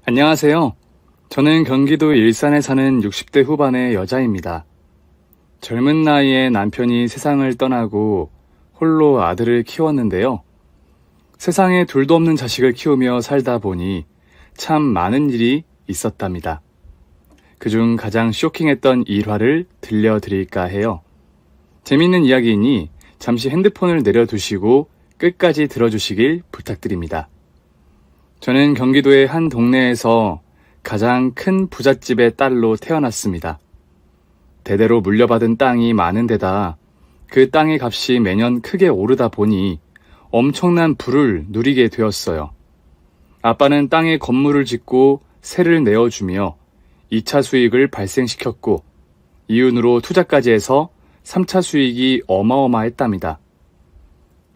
안녕하세요. 저는 경기도 일산에 사는 60대 후반의 여자입니다. 젊은 나이에 남편이 세상을 떠나고 홀로 아들을 키웠는데요. 세상에 둘도 없는 자식을 키우며 살다 보니 참 많은 일이 있었답니다. 그중 가장 쇼킹했던 일화를 들려드릴까 해요. 재밌는 이야기이니 잠시 핸드폰을 내려두시고 끝까지 들어주시길 부탁드립니다. 저는 경기도의 한 동네에서 가장 큰 부잣집의 딸로 태어났습니다. 대대로 물려받은 땅이 많은 데다 그 땅의 값이 매년 크게 오르다 보니 엄청난 부를 누리게 되었어요. 아빠는 땅에 건물을 짓고 세를 내어주며 2차 수익을 발생시켰고 이윤으로 투자까지 해서 3차 수익이 어마어마했답니다.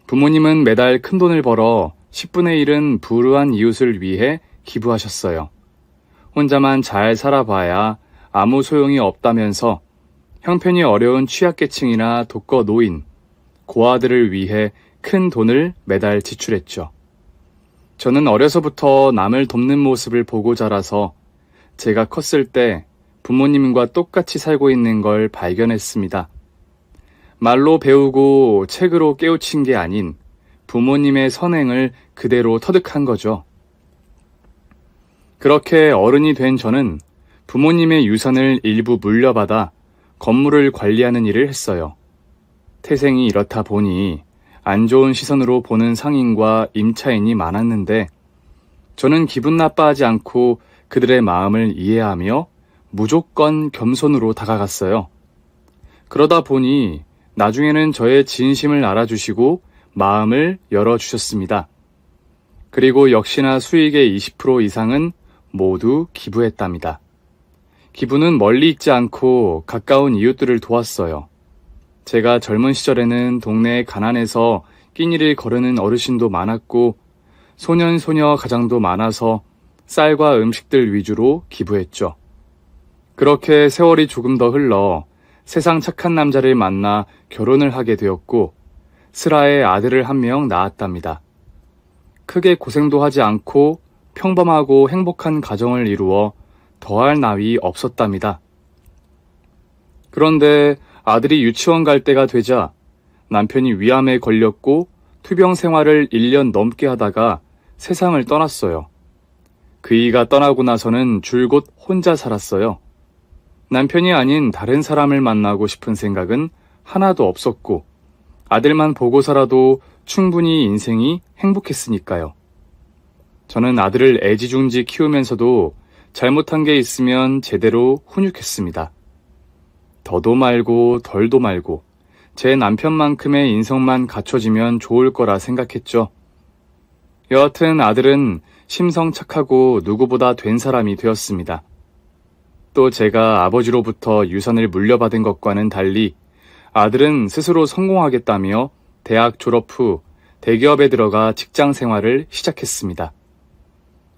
부모님은 매달 큰 돈을 벌어 10분의 1은 불우한 이웃을 위해 기부하셨어요. 혼자만 잘 살아봐야 아무 소용이 없다면서 형편이 어려운 취약계층이나 독거 노인, 고아들을 위해 큰 돈을 매달 지출했죠. 저는 어려서부터 남을 돕는 모습을 보고 자라서 제가 컸을 때 부모님과 똑같이 살고 있는 걸 발견했습니다. 말로 배우고 책으로 깨우친 게 아닌 부모님의 선행을 그대로 터득한 거죠. 그렇게 어른이 된 저는 부모님의 유산을 일부 물려받아 건물을 관리하는 일을 했어요. 태생이 이렇다 보니 안 좋은 시선으로 보는 상인과 임차인이 많았는데 저는 기분 나빠하지 않고 그들의 마음을 이해하며 무조건 겸손으로 다가갔어요. 그러다 보니 나중에는 저의 진심을 알아주시고 마음을 열어주셨습니다. 그리고 역시나 수익의 20% 이상은 모두 기부했답니다. 기부는 멀리 있지 않고 가까운 이웃들을 도왔어요. 제가 젊은 시절에는 동네에 가난해서 끼니를 거르는 어르신도 많았고 소년소녀 가장도 많아서 쌀과 음식들 위주로 기부했죠. 그렇게 세월이 조금 더 흘러 세상 착한 남자를 만나 결혼을 하게 되었고 슬하에 아들을 한 명 낳았답니다. 크게 고생도 하지 않고 평범하고 행복한 가정을 이루어 더할 나위 없었답니다. 그런데 아들이 유치원 갈 때가 되자 남편이 위암에 걸렸고 투병 생활을 1년 넘게 하다가 세상을 떠났어요. 그이가 떠나고 나서는 줄곧 혼자 살았어요. 남편이 아닌 다른 사람을 만나고 싶은 생각은 하나도 없었고 아들만 보고 살아도 충분히 인생이 행복했으니까요. 저는 아들을 애지중지 키우면서도 잘못한 게 있으면 제대로 훈육했습니다. 더도 말고 덜도 말고 제 남편만큼의 인성만 갖춰지면 좋을 거라 생각했죠. 여하튼 아들은 심성 착하고 누구보다 된 사람이 되었습니다. 또 제가 아버지로부터 유산을 물려받은 것과는 달리 아들은 스스로 성공하겠다며 대학 졸업 후 대기업에 들어가 직장 생활을 시작했습니다.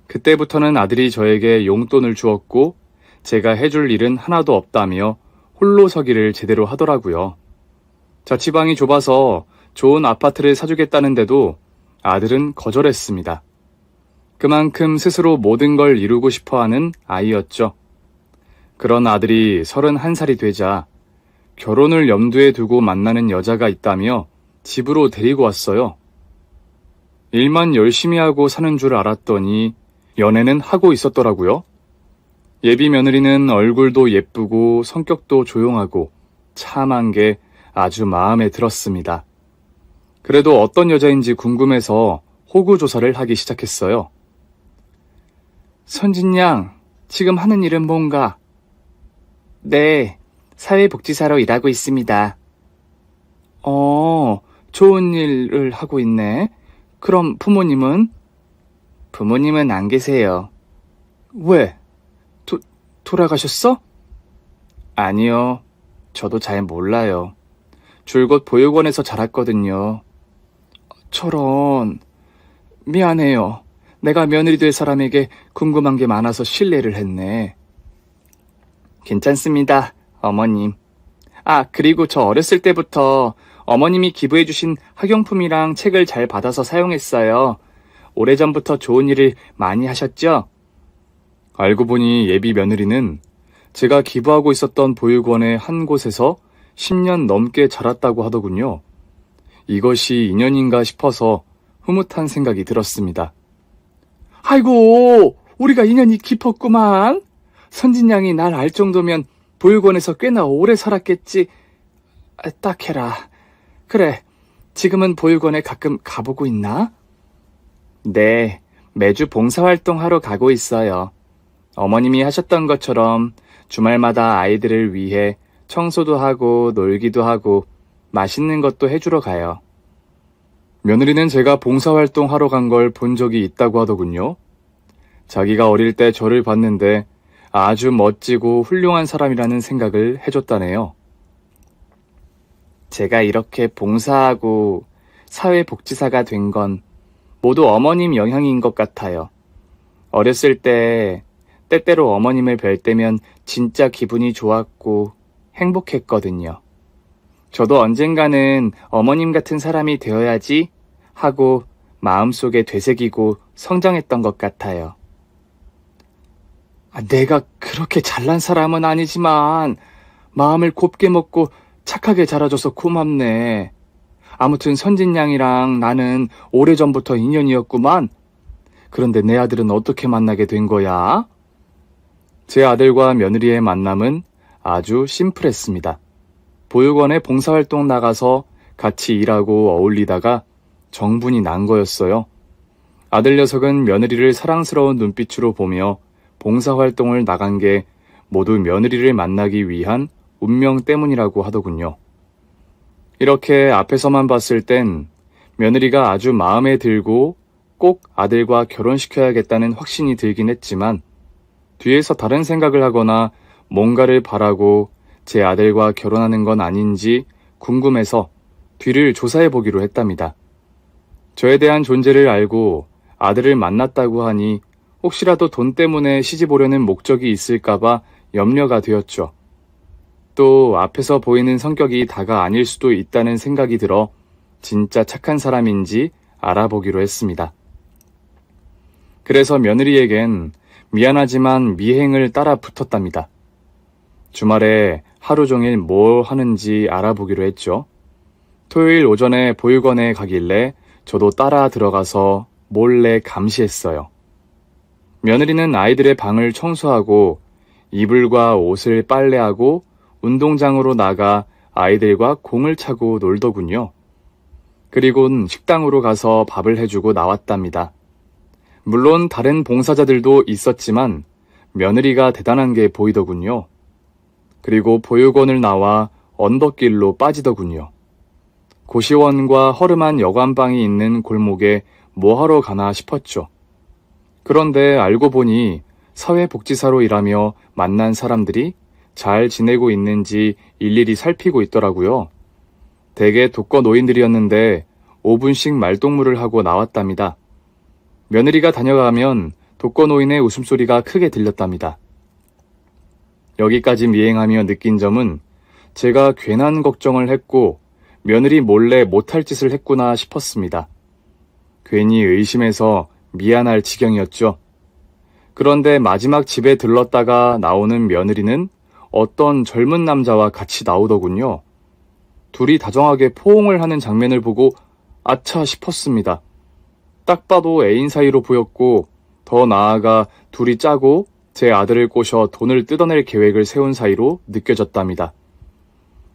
그때부터는 아들이 저에게 용돈을 주었고 제가 해줄 일은 하나도 없다며 홀로 서기를 제대로 하더라고요. 자취방이 좁아서 좋은 아파트를 사주겠다는데도 아들은 거절했습니다. 그만큼 스스로 모든 걸 이루고 싶어하는 아이였죠. 그런 아들이 31살이 되자 결혼을 염두에 두고 만나는 여자가 있다며 집으로 데리고 왔어요. 일만 열심히 하고 사는 줄 알았더니 연애는 하고 있었더라고요. 예비 며느리는 얼굴도 예쁘고 성격도 조용하고 참한 게 아주 마음에 들었습니다. 그래도 어떤 여자인지 궁금해서 호구 조사를 하기 시작했어요. 선진양, 지금 하는 일은 뭔가? 네, 사회복지사로 일하고 있습니다. 좋은 일을 하고 있네. 그럼 부모님은? 부모님은 안 계세요. 왜? 돌아가셨어? 아니요. 저도 잘 몰라요. 줄곧 보육원에서 자랐거든요. 저런. 미안해요. 내가 며느리 될 사람에게 궁금한 게 많아서 실례를 했네. 괜찮습니다, 어머님. 그리고 저 어렸을 때부터 어머님이 기부해주신 학용품이랑 책을 잘 받아서 사용했어요. 오래전부터 좋은 일을 많이 하셨죠? 알고 보니 예비 며느리는 제가 기부하고 있었던 보육원의 한 곳에서 10년 넘게 자랐다고 하더군요. 이것이 인연인가 싶어서 흐뭇한 생각이 들었습니다. 아이고, 우리가 인연이 깊었구만. 선진양이 날 알 정도면 보육원에서 꽤나 오래 살았겠지. 딱해라. 그래, 지금은 보육원에 가끔 가보고 있나? 네, 매주 봉사활동하러 가고 있어요. 어머님이 하셨던 것처럼 주말마다 아이들을 위해 청소도 하고 놀기도 하고 맛있는 것도 해주러 가요. 며느리는 제가 봉사활동 하러 간 걸 본 적이 있다고 하더군요. 자기가 어릴 때 저를 봤는데 아주 멋지고 훌륭한 사람이라는 생각을 해줬다네요. 제가 이렇게 봉사하고 사회복지사가 된 건 모두 어머님 영향인 것 같아요. 어렸을 때 때때로 어머님을 뵐 때면 진짜 기분이 좋았고 행복했거든요. 저도 언젠가는 어머님 같은 사람이 되어야지 하고 마음속에 되새기고 성장했던 것 같아요. 내가 그렇게 잘난 사람은 아니지만 마음을 곱게 먹고 착하게 자라줘서 고맙네. 아무튼 선진양이랑 나는 오래전부터 인연이었구만. 그런데 내 아들은 어떻게 만나게 된 거야? 제 아들과 며느리의 만남은 아주 심플했습니다. 보육원에 봉사활동 나가서 같이 일하고 어울리다가 정분이 난 거였어요. 아들 녀석은 며느리를 사랑스러운 눈빛으로 보며 봉사활동을 나간 게 모두 며느리를 만나기 위한 운명 때문이라고 하더군요. 이렇게 앞에서만 봤을 땐 며느리가 아주 마음에 들고 꼭 아들과 결혼시켜야겠다는 확신이 들긴 했지만 뒤에서 다른 생각을 하거나 뭔가를 바라고 제 아들과 결혼하는 건 아닌지 궁금해서 뒤를 조사해 보기로 했답니다. 저에 대한 존재를 알고 아들을 만났다고 하니 혹시라도 돈 때문에 시집 오려는 목적이 있을까봐 염려가 되었죠. 또 앞에서 보이는 성격이 다가 아닐 수도 있다는 생각이 들어 진짜 착한 사람인지 알아보기로 했습니다. 그래서 며느리에겐 미안하지만 미행을 따라 붙었답니다. 주말에 하루 종일 뭘 하는지 알아보기로 했죠. 토요일 오전에 보육원에 가길래 저도 따라 들어가서 몰래 감시했어요. 며느리는 아이들의 방을 청소하고 이불과 옷을 빨래하고 운동장으로 나가 아이들과 공을 차고 놀더군요. 그리곤 식당으로 가서 밥을 해주고 나왔답니다. 물론 다른 봉사자들도 있었지만 며느리가 대단한 게 보이더군요. 그리고 보육원을 나와 언덕길로 빠지더군요. 고시원과 허름한 여관방이 있는 골목에 뭐하러 가나 싶었죠. 그런데 알고 보니 사회복지사로 일하며 만난 사람들이 잘 지내고 있는지 일일이 살피고 있더라고요. 대개 독거노인들이었는데 5분씩 말동무를 하고 나왔답니다. 며느리가 다녀가면 독거노인의 웃음소리가 크게 들렸답니다. 여기까지 미행하며 느낀 점은 제가 괜한 걱정을 했고 며느리 몰래 못할 짓을 했구나 싶었습니다. 괜히 의심해서 미안할 지경이었죠. 그런데 마지막 집에 들렀다가 나오는 며느리는 어떤 젊은 남자와 같이 나오더군요. 둘이 다정하게 포옹을 하는 장면을 보고 아차 싶었습니다. 딱 봐도 애인 사이로 보였고 더 나아가 둘이 짜고 제 아들을 꼬셔 돈을 뜯어낼 계획을 세운 사이로 느껴졌답니다.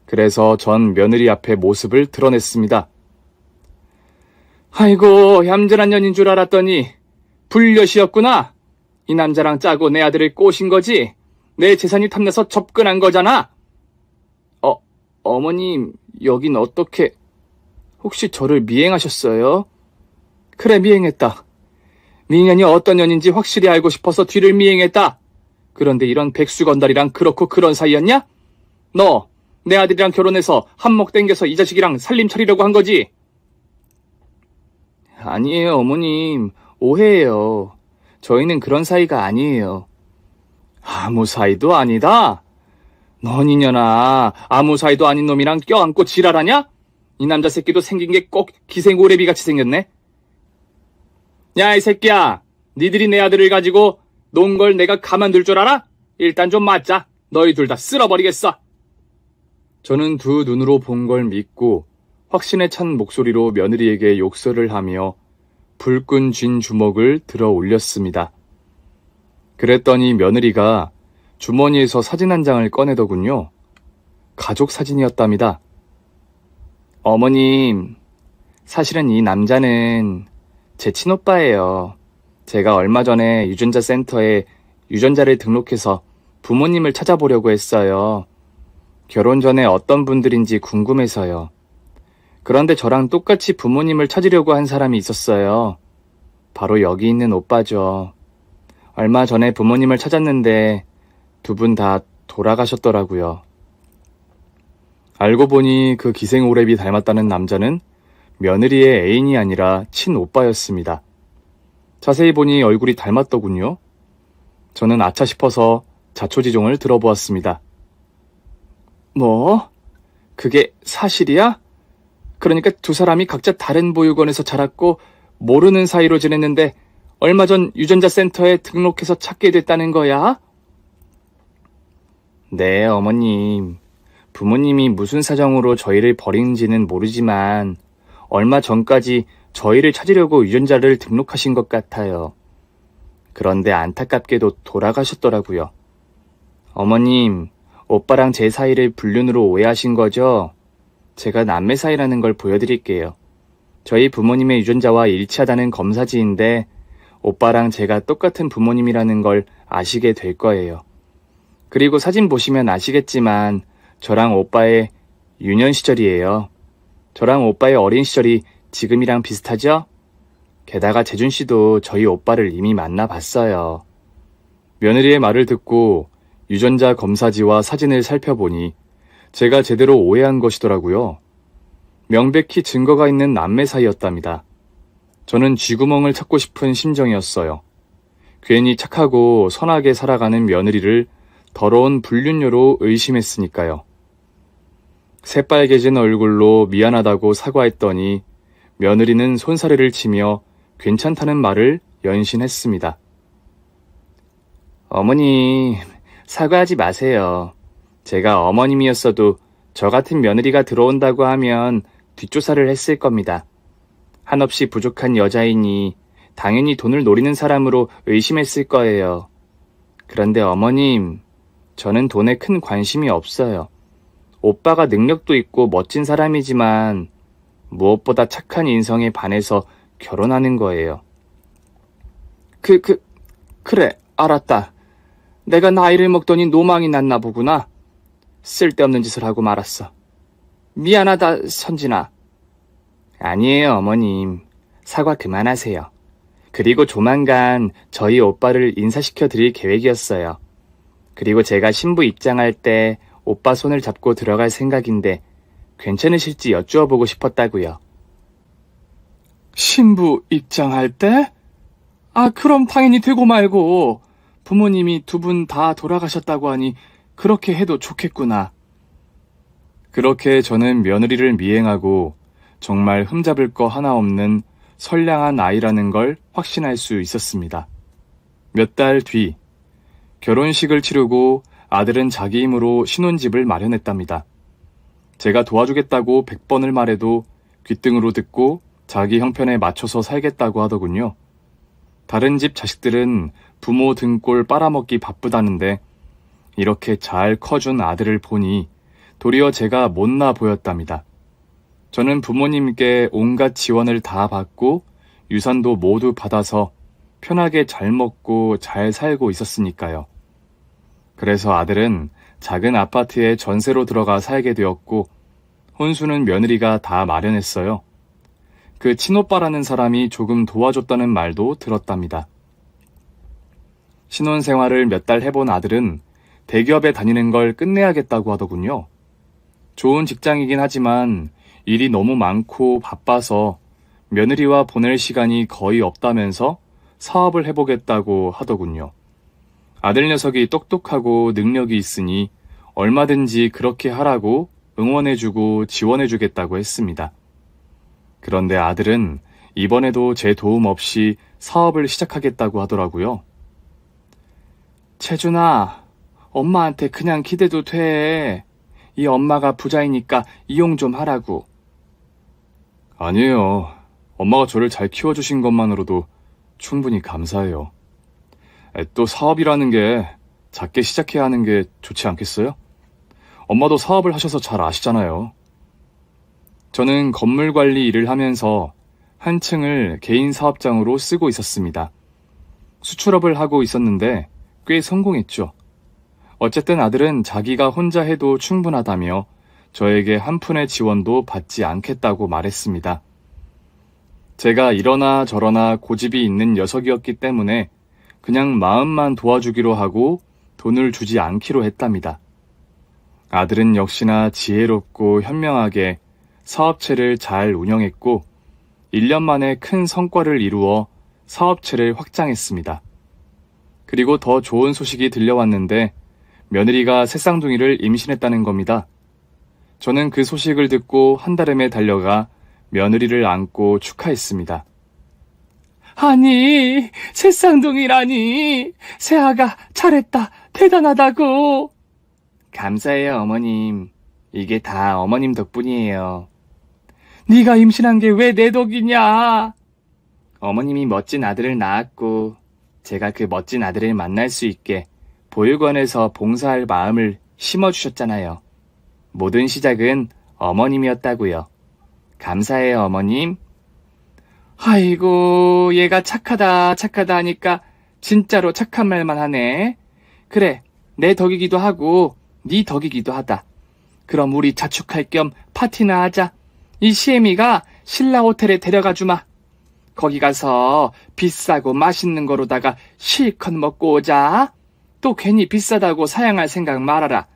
그래서 전 며느리 앞에 모습을 드러냈습니다. 아이고, 얌전한 년인 줄 알았더니 불려시였구나. 이 남자랑 짜고 내 아들을 꼬신 거지? 내 재산이 탐나서 접근한 거잖아. 어머님, 여긴 어떻게... 혹시 저를 미행하셨어요? 그래, 미행했다. 미년이 어떤 년인지 확실히 알고 싶어서 뒤를 미행했다. 그런데 이런 백수건달이랑 그렇고 그런 사이였냐? 너, 내 아들이랑 결혼해서 한몫 땡겨서 이 자식이랑 살림 차리려고 한 거지? 아니에요, 어머님. 오해예요. 저희는 그런 사이가 아니에요. 아무 사이도 아니다? 넌 이년아, 아무 사이도 아닌 놈이랑 껴안고 지랄하냐? 이 남자 새끼도 생긴 게 꼭 기생오래비같이 생겼네. 야, 이 새끼야, 니들이 내 아들을 가지고 놓은 걸 내가 가만둘 줄 알아? 일단 좀 맞자. 너희 둘 다 쓸어버리겠어. 저는 두 눈으로 본 걸 믿고 확신에 찬 목소리로 며느리에게 욕설을 하며 불끈 쥔 주먹을 들어 올렸습니다. 그랬더니 며느리가 주머니에서 사진 한 장을 꺼내더군요. 가족 사진이었답니다. 어머님, 사실은 이 남자는 제 친오빠예요. 제가 얼마 전에 유전자 센터에 유전자를 등록해서 부모님을 찾아보려고 했어요. 결혼 전에 어떤 분들인지 궁금해서요. 그런데 저랑 똑같이 부모님을 찾으려고 한 사람이 있었어요. 바로 여기 있는 오빠죠. 얼마 전에 부모님을 찾았는데 두 분 다 돌아가셨더라고요. 알고 보니 그 기생오랩이 닮았다는 남자는 며느리의 애인이 아니라 친오빠였습니다. 자세히 보니 얼굴이 닮았더군요. 저는 아차 싶어서 자초지종을 들어보았습니다. 뭐? 그게 사실이야? 그러니까 두 사람이 각자 다른 보육원에서 자랐고 모르는 사이로 지냈는데 얼마 전 유전자 센터에 등록해서 찾게 됐다는 거야? 네, 어머님. 부모님이 무슨 사정으로 저희를 버린지는 모르지만 얼마 전까지 저희를 찾으려고 유전자를 등록하신 것 같아요. 그런데 안타깝게도 돌아가셨더라고요. 어머님, 오빠랑 제 사이를 불륜으로 오해하신 거죠? 제가 남매 사이라는 걸 보여드릴게요. 저희 부모님의 유전자와 일치하다는 검사지인데 오빠랑 제가 똑같은 부모님이라는 걸 아시게 될 거예요. 그리고 사진 보시면 아시겠지만 저랑 오빠의 유년 시절이에요. 저랑 오빠의 어린 시절이 지금이랑 비슷하죠? 게다가 재준 씨도 저희 오빠를 이미 만나봤어요. 며느리의 말을 듣고 유전자 검사지와 사진을 살펴보니 제가 제대로 오해한 것이더라고요. 명백히 증거가 있는 남매 사이였답니다. 저는 쥐구멍을 찾고 싶은 심정이었어요. 괜히 착하고 선하게 살아가는 며느리를 더러운 불륜녀로 의심했으니까요. 새빨개진 얼굴로 미안하다고 사과했더니 며느리는 손사래를 치며 괜찮다는 말을 연신했습니다. 어머님, 사과하지 마세요. 제가 어머님이었어도 저 같은 며느리가 들어온다고 하면 뒷조사를 했을 겁니다. 한없이 부족한 여자이니 당연히 돈을 노리는 사람으로 의심했을 거예요. 그런데 어머님, 저는 돈에 큰 관심이 없어요. 오빠가 능력도 있고 멋진 사람이지만 무엇보다 착한 인성에 반해서 결혼하는 거예요. 그래, 알았다. 내가 나이를 먹더니 노망이 났나 보구나. 쓸데없는 짓을 하고 말았어. 미안하다, 선진아. 아니에요, 어머님. 사과 그만하세요. 그리고 조만간 저희 오빠를 인사시켜 드릴 계획이었어요. 그리고 제가 신부 입장할 때 오빠 손을 잡고 들어갈 생각인데 괜찮으실지 여쭈어보고 싶었다고요. 신부 입장할 때? 그럼 당연히 되고 말고 부모님이 두 분 다 돌아가셨다고 하니 그렇게 해도 좋겠구나. 그렇게 저는 며느리를 미행하고 정말 흠잡을 거 하나 없는 선량한 아이라는 걸 확신할 수 있었습니다. 몇 달 뒤, 결혼식을 치르고 아들은 자기 힘으로 신혼집을 마련했답니다. 제가 도와주겠다고 100번을 말해도 귓등으로 듣고 자기 형편에 맞춰서 살겠다고 하더군요. 다른 집 자식들은 부모 등골 빨아먹기 바쁘다는데 이렇게 잘 커준 아들을 보니 도리어 제가 못나 보였답니다. 저는 부모님께 온갖 지원을 다 받고 유산도 모두 받아서 편하게 잘 먹고 잘 살고 있었으니까요. 그래서 아들은 작은 아파트에 전세로 들어가 살게 되었고 혼수는 며느리가 다 마련했어요. 그 친오빠라는 사람이 조금 도와줬다는 말도 들었답니다. 신혼생활을 몇 달 해본 아들은 대기업에 다니는 걸 끝내야겠다고 하더군요. 좋은 직장이긴 하지만 일이 너무 많고 바빠서 며느리와 보낼 시간이 거의 없다면서 사업을 해보겠다고 하더군요. 아들 녀석이 똑똑하고 능력이 있으니 얼마든지 그렇게 하라고 응원해주고 지원해주겠다고 했습니다. 그런데 아들은 이번에도 제 도움 없이 사업을 시작하겠다고 하더라고요. 재준아, 엄마한테 그냥 기대도 돼. 이 엄마가 부자이니까 이용 좀 하라고. 아니에요. 엄마가 저를 잘 키워주신 것만으로도 충분히 감사해요. 또 사업이라는 게 작게 시작해야 하는 게 좋지 않겠어요? 엄마도 사업을 하셔서 잘 아시잖아요. 저는 건물 관리 일을 하면서 한 층을 개인 사업장으로 쓰고 있었습니다. 수출업을 하고 있었는데 꽤 성공했죠. 어쨌든 아들은 자기가 혼자 해도 충분하다며 저에게 한 푼의 지원도 받지 않겠다고 말했습니다. 제가 이러나 저러나 고집이 있는 녀석이었기 때문에 그냥 마음만 도와주기로 하고 돈을 주지 않기로 했답니다. 아들은 역시나 지혜롭고 현명하게 사업체를 잘 운영했고 1년 만에 큰 성과를 이루어 사업체를 확장했습니다. 그리고 더 좋은 소식이 들려왔는데 며느리가 새쌍둥이를 임신했다는 겁니다. 저는 그 소식을 듣고 한달음에 달려가 며느리를 안고 축하했습니다. 아니, 새쌍둥이라니. 새아가 잘했다. 대단하다고. 감사해요, 어머님. 이게 다 어머님 덕분이에요. 네가 임신한 게 왜 내 덕이냐? 어머님이 멋진 아들을 낳았고 제가 그 멋진 아들을 만날 수 있게 보육원에서 봉사할 마음을 심어주셨잖아요. 모든 시작은 어머님이었다고요. 감사해요, 어머님. 아이고, 얘가 착하다 하니까 진짜로 착한 말만 하네. 그래, 내 덕이기도 하고 네 덕이기도 하다. 그럼 우리 자축할 겸 파티나 하자. 이 시애미가 신라 호텔에 데려가 주마. 거기 가서 비싸고 맛있는 거로다가 실컷 먹고 오자. 또 괜히 비싸다고 사양할 생각 말아라.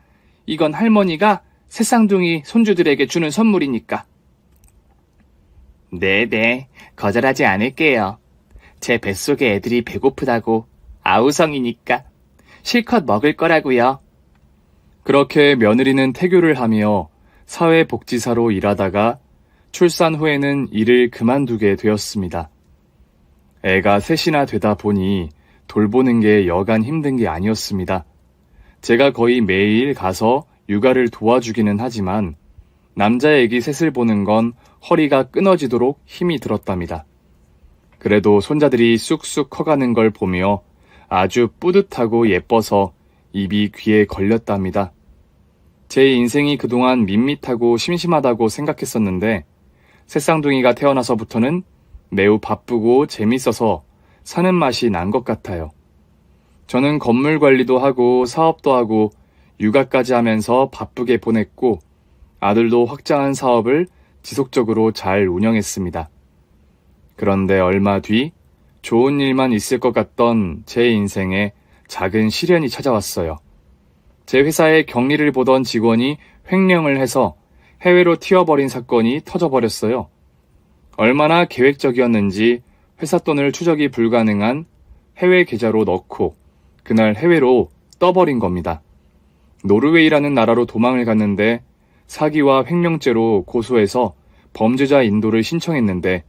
이건 할머니가 새쌍둥이 손주들에게 주는 선물이니까. 네네, 거절하지 않을게요. 제 뱃속에 애들이 배고프다고 아우성이니까 실컷 먹을 거라고요. 그렇게 며느리는 태교를 하며 사회복지사로 일하다가 출산 후에는 일을 그만두게 되었습니다. 애가 셋이나 되다 보니 돌보는 게 여간 힘든 게 아니었습니다. 제가 거의 매일 가서 육아를 도와주기는 하지만 남자 애기 셋을 보는 건 허리가 끊어지도록 힘이 들었답니다. 그래도 손자들이 쑥쑥 커가는 걸 보며 아주 뿌듯하고 예뻐서 입이 귀에 걸렸답니다. 제 인생이 그동안 밋밋하고 심심하다고 생각했었는데 새쌍둥이가 태어나서부터는 매우 바쁘고 재밌어서 사는 맛이 난 것 같아요. 저는 건물 관리도 하고 사업도 하고 육아까지 하면서 바쁘게 보냈고 아들도 확장한 사업을 지속적으로 잘 운영했습니다. 그런데 얼마 뒤 좋은 일만 있을 것 같던 제 인생에 작은 시련이 찾아왔어요. 제 회사에 격리를 보던 직원이 횡령을 해서 해외로 튀어버린 사건이 터져버렸어요. 얼마나 계획적이었는지 회사 돈을 추적이 불가능한 해외 계좌로 넣고 그날 해외로 떠버린 겁니다. 노르웨이라는 나라로 도망을 갔는데 사기와 횡령죄로 고소해서 범죄자 인도를 신청했는데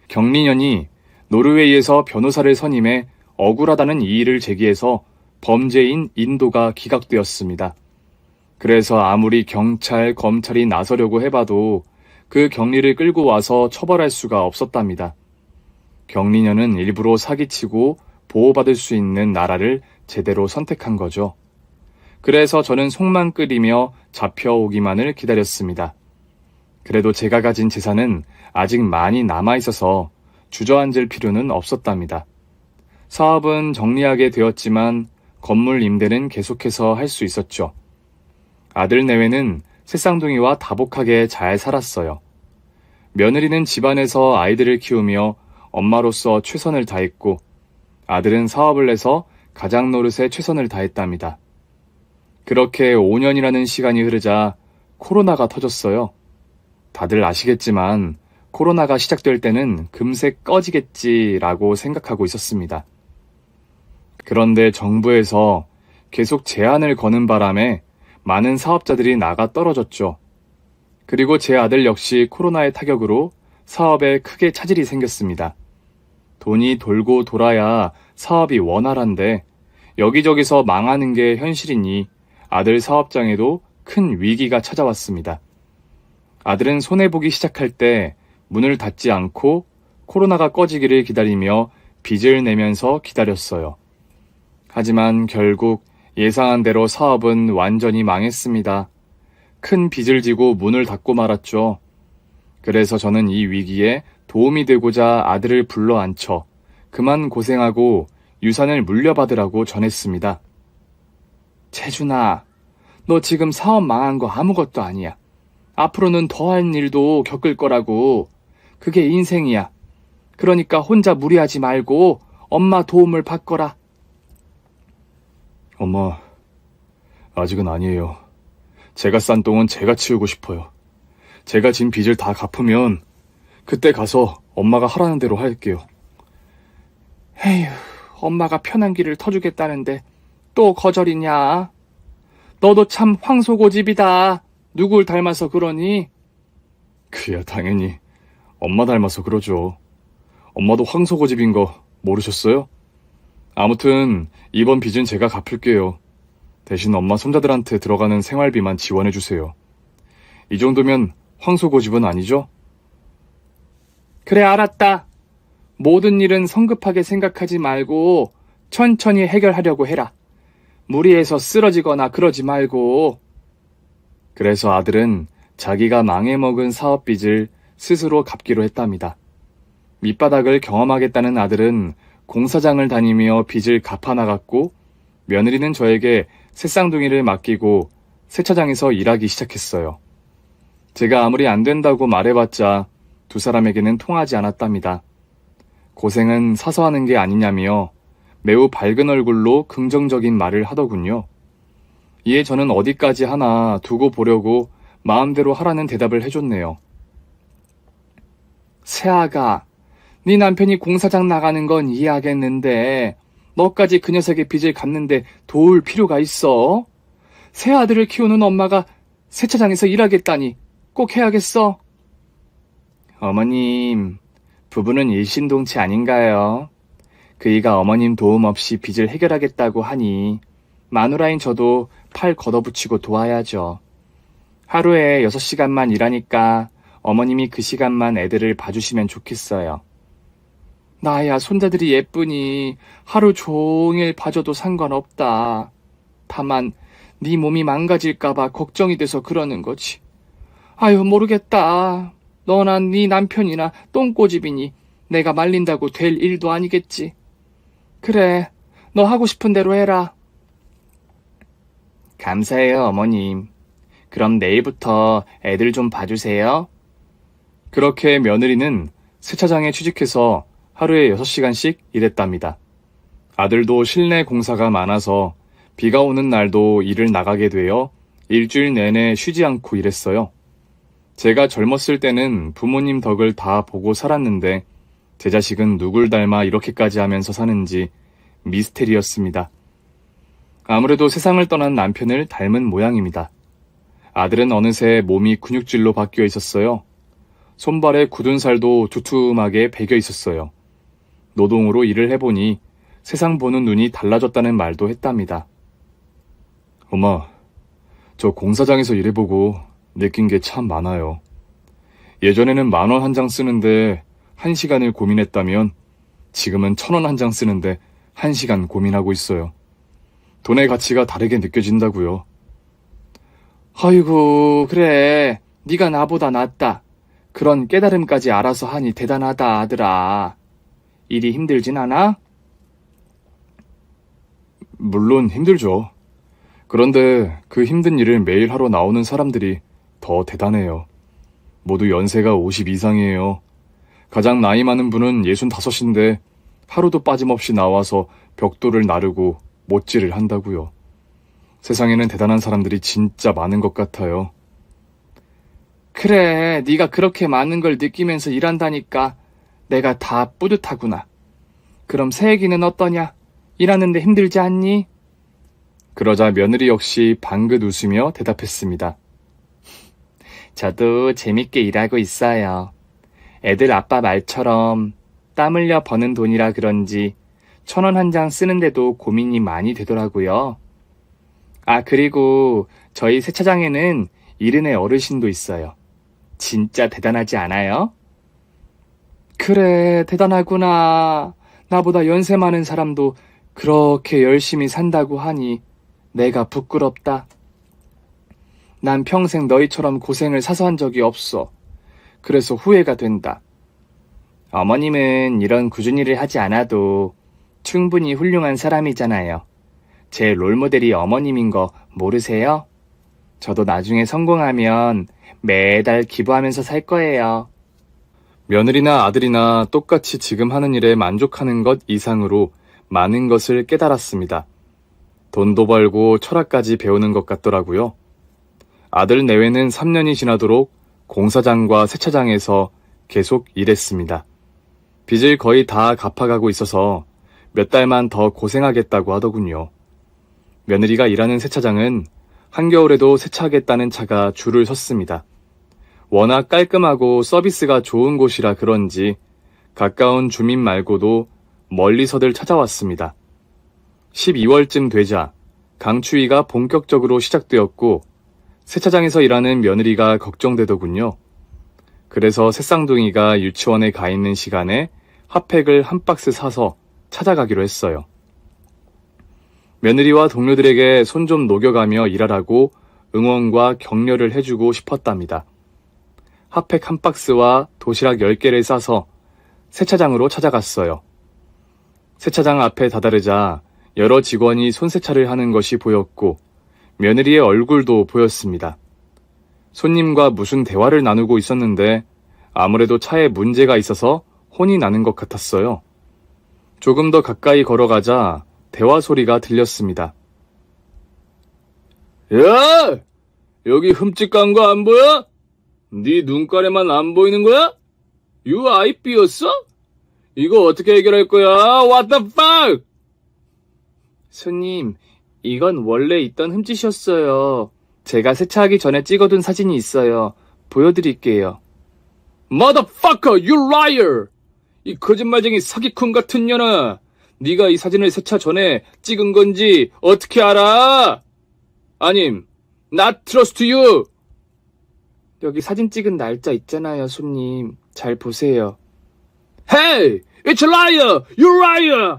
격리년이 노르웨이에서 변호사를 선임해 억울하다는 이의를 제기해서 범죄인 인도가 기각되었습니다. 그래서 아무리 경찰, 검찰이 나서려고 해봐도 그 격리를 끌고 와서 처벌할 수가 없었답니다. 격리년은 일부러 사기치고 보호받을 수 있는 나라를 제대로 선택한 거죠. 그래서 저는 속만 끓이며 잡혀오기만을 기다렸습니다. 그래도 제가 가진 재산은 아직 많이 남아있어서 주저앉을 필요는 없었답니다. 사업은 정리하게 되었지만 건물 임대는 계속해서 할 수 있었죠. 아들 내외는 새쌍둥이와 다복하게 잘 살았어요. 며느리는 집안에서 아이들을 키우며 엄마로서 최선을 다했고 아들은 사업을 해서 가장 노릇에 최선을 다했답니다. 그렇게 5년이라는 시간이 흐르자 코로나가 터졌어요. 다들 아시겠지만 코로나가 시작될 때는 금세 꺼지겠지라고 생각하고 있었습니다. 그런데 정부에서 계속 제한을 거는 바람에 많은 사업자들이 나가 떨어졌죠. 그리고 제 아들 역시 코로나의 타격으로 사업에 크게 차질이 생겼습니다. 돈이 돌고 돌아야 사업이 원활한데 여기저기서 망하는 게 현실이니 아들 사업장에도 큰 위기가 찾아왔습니다. 아들은 손해보기 시작할 때 문을 닫지 않고 코로나가 꺼지기를 기다리며 빚을 내면서 기다렸어요. 하지만 결국 예상한 대로 사업은 완전히 망했습니다. 큰 빚을 지고 문을 닫고 말았죠. 그래서 저는 이 위기에 도움이 되고자 아들을 불러 앉혀 그만 고생하고 유산을 물려받으라고 전했습니다. 재준아, 너 지금 사업 망한 거 아무것도 아니야. 앞으로는 더한 일도 겪을 거라고. 그게 인생이야. 그러니까 혼자 무리하지 말고 엄마 도움을 받거라. 엄마, 아직은 아니에요. 제가 싼 똥은 제가 치우고 싶어요. 제가 진 빚을 다 갚으면 그때 가서 엄마가 하라는 대로 할게요. 에휴, 엄마가 편한 길을 터주겠다는데 또 거절이냐? 너도 참 황소고집이다. 누굴 닮아서 그러니? 그야 당연히 엄마 닮아서 그러죠. 엄마도 황소고집인 거 모르셨어요? 아무튼 이번 빚은 제가 갚을게요. 대신 엄마 손자들한테 들어가는 생활비만 지원해주세요. 이 정도면 황소고집은 아니죠? 그래, 알았다. 모든 일은 성급하게 생각하지 말고 천천히 해결하려고 해라. 무리해서 쓰러지거나 그러지 말고. 그래서 아들은 자기가 망해먹은 사업빚을 스스로 갚기로 했답니다. 밑바닥을 경험하겠다는 아들은 공사장을 다니며 빚을 갚아나갔고, 며느리는 저에게 새쌍둥이를 맡기고 세차장에서 일하기 시작했어요. 제가 아무리 안 된다고 말해봤자 두 사람에게는 통하지 않았답니다. 고생은 사서 하는 게 아니냐며 매우 밝은 얼굴로 긍정적인 말을 하더군요. 이에 저는 어디까지 하나 두고 보려고 마음대로 하라는 대답을 해줬네요. 새아가, 네 남편이 공사장 나가는 건 이해하겠는데 너까지 그 녀석의 빚을 갚는데 도울 필요가 있어? 새 아들을 키우는 엄마가 세차장에서 일하겠다니 꼭 해야겠어? 어머님, 부부는 일심동체 아닌가요? 그이가 어머님 도움 없이 빚을 해결하겠다고 하니 마누라인 저도 팔 걷어붙이고 도와야죠. 하루에 6시간만 일하니까 어머님이 그 시간만 애들을 봐주시면 좋겠어요. 나야 손자들이 예쁘니 하루 종일 봐줘도 상관없다. 다만 네 몸이 망가질까봐 걱정이 돼서 그러는 거지. 아유, 모르겠다. 너나 네 남편이나 똥꼬집이니 내가 말린다고 될 일도 아니겠지. 그래, 너 하고 싶은 대로 해라. 감사해요, 어머님. 그럼 내일부터 애들 좀 봐주세요. 그렇게 며느리는 세차장에 취직해서 하루에 6시간씩 일했답니다. 아들도 실내 공사가 많아서 비가 오는 날도 일을 나가게 되어 일주일 내내 쉬지 않고 일했어요. 제가 젊었을 때는 부모님 덕을 다 보고 살았는데 제 자식은 누굴 닮아 이렇게까지 하면서 사는지 미스테리였습니다. 아무래도 세상을 떠난 남편을 닮은 모양입니다. 아들은 어느새 몸이 근육질로 바뀌어 있었어요. 손발에 굳은 살도 두툼하게 배겨 있었어요. 노동으로 일을 해보니 세상 보는 눈이 달라졌다는 말도 했답니다. 엄마, 저 공사장에서 일해보고 느낀 게 참 많아요. 예전에는 10,000원 한 장 쓰는데 1시간을 고민했다면 지금은 1,000원 한 장 쓰는데 1시간 고민하고 있어요. 돈의 가치가 다르게 느껴진다고요. 아이고, 그래. 네가 나보다 낫다. 그런 깨달음까지 알아서 하니 대단하다, 아들아. 일이 힘들진 않아? 물론 힘들죠. 그런데 그 힘든 일을 매일 하러 나오는 사람들이 더 대단해요. 모두 연세가 50 이상이에요. 가장 나이 많은 분은 65인데 하루도 빠짐없이 나와서 벽돌을 나르고 못질을 한다고요. 세상에는 대단한 사람들이 진짜 많은 것 같아요. 그래, 네가 그렇게 많은 걸 느끼면서 일한다니까 내가 다 뿌듯하구나. 그럼 새애기는 어떠냐? 일하는데 힘들지 않니? 그러자 며느리 역시 방긋 웃으며 대답했습니다. 저도 재밌게 일하고 있어요. 애들 아빠 말처럼 땀 흘려 버는 돈이라 그런지 1,000원 한 장 쓰는데도 고민이 많이 되더라고요. 아, 그리고 저희 세차장에는 70의 어르신도 있어요. 진짜 대단하지 않아요? 그래, 대단하구나. 나보다 연세 많은 사람도 그렇게 열심히 산다고 하니 내가 부끄럽다. 난 평생 너희처럼 고생을 사서 한 적이 없어. 그래서 후회가 된다. 어머님은 이런 꾸준히 일을 하지 않아도 충분히 훌륭한 사람이잖아요. 제 롤모델이 어머님인 거 모르세요? 저도 나중에 성공하면 매달 기부하면서 살 거예요. 며느리나 아들이나 똑같이 지금 하는 일에 만족하는 것 이상으로 많은 것을 깨달았습니다. 돈도 벌고 철학까지 배우는 것 같더라고요. 아들 내외는 3년이 지나도록 공사장과 세차장에서 계속 일했습니다. 빚을 거의 다 갚아가고 있어서 몇 달만 더 고생하겠다고 하더군요. 며느리가 일하는 세차장은 한겨울에도 세차하겠다는 차가 줄을 섰습니다. 워낙 깔끔하고 서비스가 좋은 곳이라 그런지 가까운 주민 말고도 멀리서들 찾아왔습니다. 12월쯤 되자 강추위가 본격적으로 시작되었고 세차장에서 일하는 며느리가 걱정되더군요. 그래서 새쌍둥이가 유치원에 가 있는 시간에 핫팩을 한 박스 사서 찾아가기로 했어요. 며느리와 동료들에게 손 좀 녹여가며 일하라고 응원과 격려를 해주고 싶었답니다. 핫팩 한 박스와 도시락 10개를 싸서 세차장으로 찾아갔어요. 세차장 앞에 다다르자 여러 직원이 손세차를 하는 것이 보였고 며느리의 얼굴도 보였습니다. 손님과 무슨 대화를 나누고 있었는데 아무래도 차에 문제가 있어서 혼이 나는 것 같았어요. 조금 더 가까이 걸어가자 대화 소리가 들렸습니다. 야! 여기 흠집 간 거 안 보여? 네 눈가에만 안 보이는 거야? You 아이 삐었어? 이거 어떻게 해결할 거야? What the fuck? 손님, 이건 원래 있던 흠집이었어요. 제가 세차하기 전에 찍어둔 사진이 있어요. 보여드릴게요. Motherfucker, you liar! 이 거짓말쟁이 사기꾼 같은 년아. 네가 이 사진을 세차 전에 찍은 건지 어떻게 알아? 아님, not trust you. 여기 사진 찍은 날짜 있잖아요, 손님. 잘 보세요. Hey, it's a liar! You liar!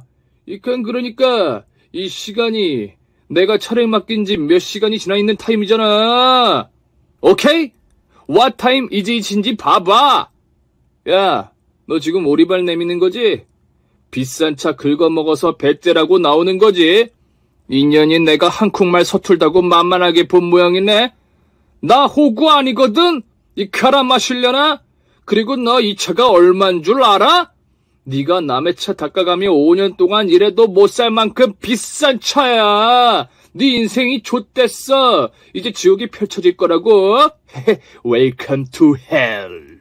이건 그러니까 이 시간이 내가 차를 맡긴 지 몇 시간이 지나 있는 타임이잖아. 오케이? What time is it인지 봐봐. 야, 너 지금 오리발 내미는 거지? 비싼 차 긁어먹어서 배째라고 나오는 거지? 인연이 내가 한국말 서툴다고 만만하게 본 모양이네? 나 호구 아니거든? 이 카라 마실려나? 그리고 너 이 차가 얼만 줄 알아? 네가 남의 차 닦아가며 5년 동안 일해도 못 살 만큼 비싼 차야. 네 인생이 좆됐어. 이제 지옥이 펼쳐질 거라고. Welcome to hell.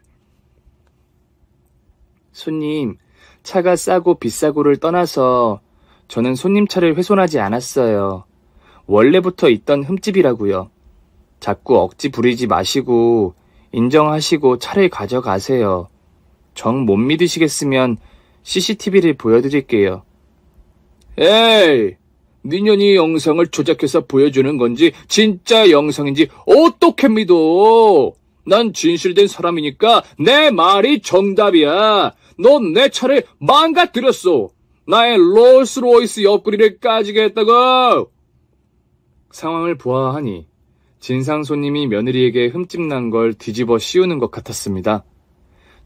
손님, 차가 싸고 비싸고를 떠나서 저는 손님 차를 훼손하지 않았어요. 원래부터 있던 흠집이라고요. 자꾸 억지 부리지 마시고 인정하시고 차를 가져가세요. 정 못 믿으시겠으면 CCTV를 보여드릴게요. 에이, 니년이 영상을 조작해서 보여주는 건지 진짜 영상인지 어떻게 믿어? 난 진실된 사람이니까 내 말이 정답이야. 넌 내 차를 망가뜨렸어. 나의 롤스로이스 옆구리를 까지게 했다고. 상황을 보아하니 진상 손님이 며느리에게 흠집 난 걸 뒤집어 씌우는 것 같았습니다.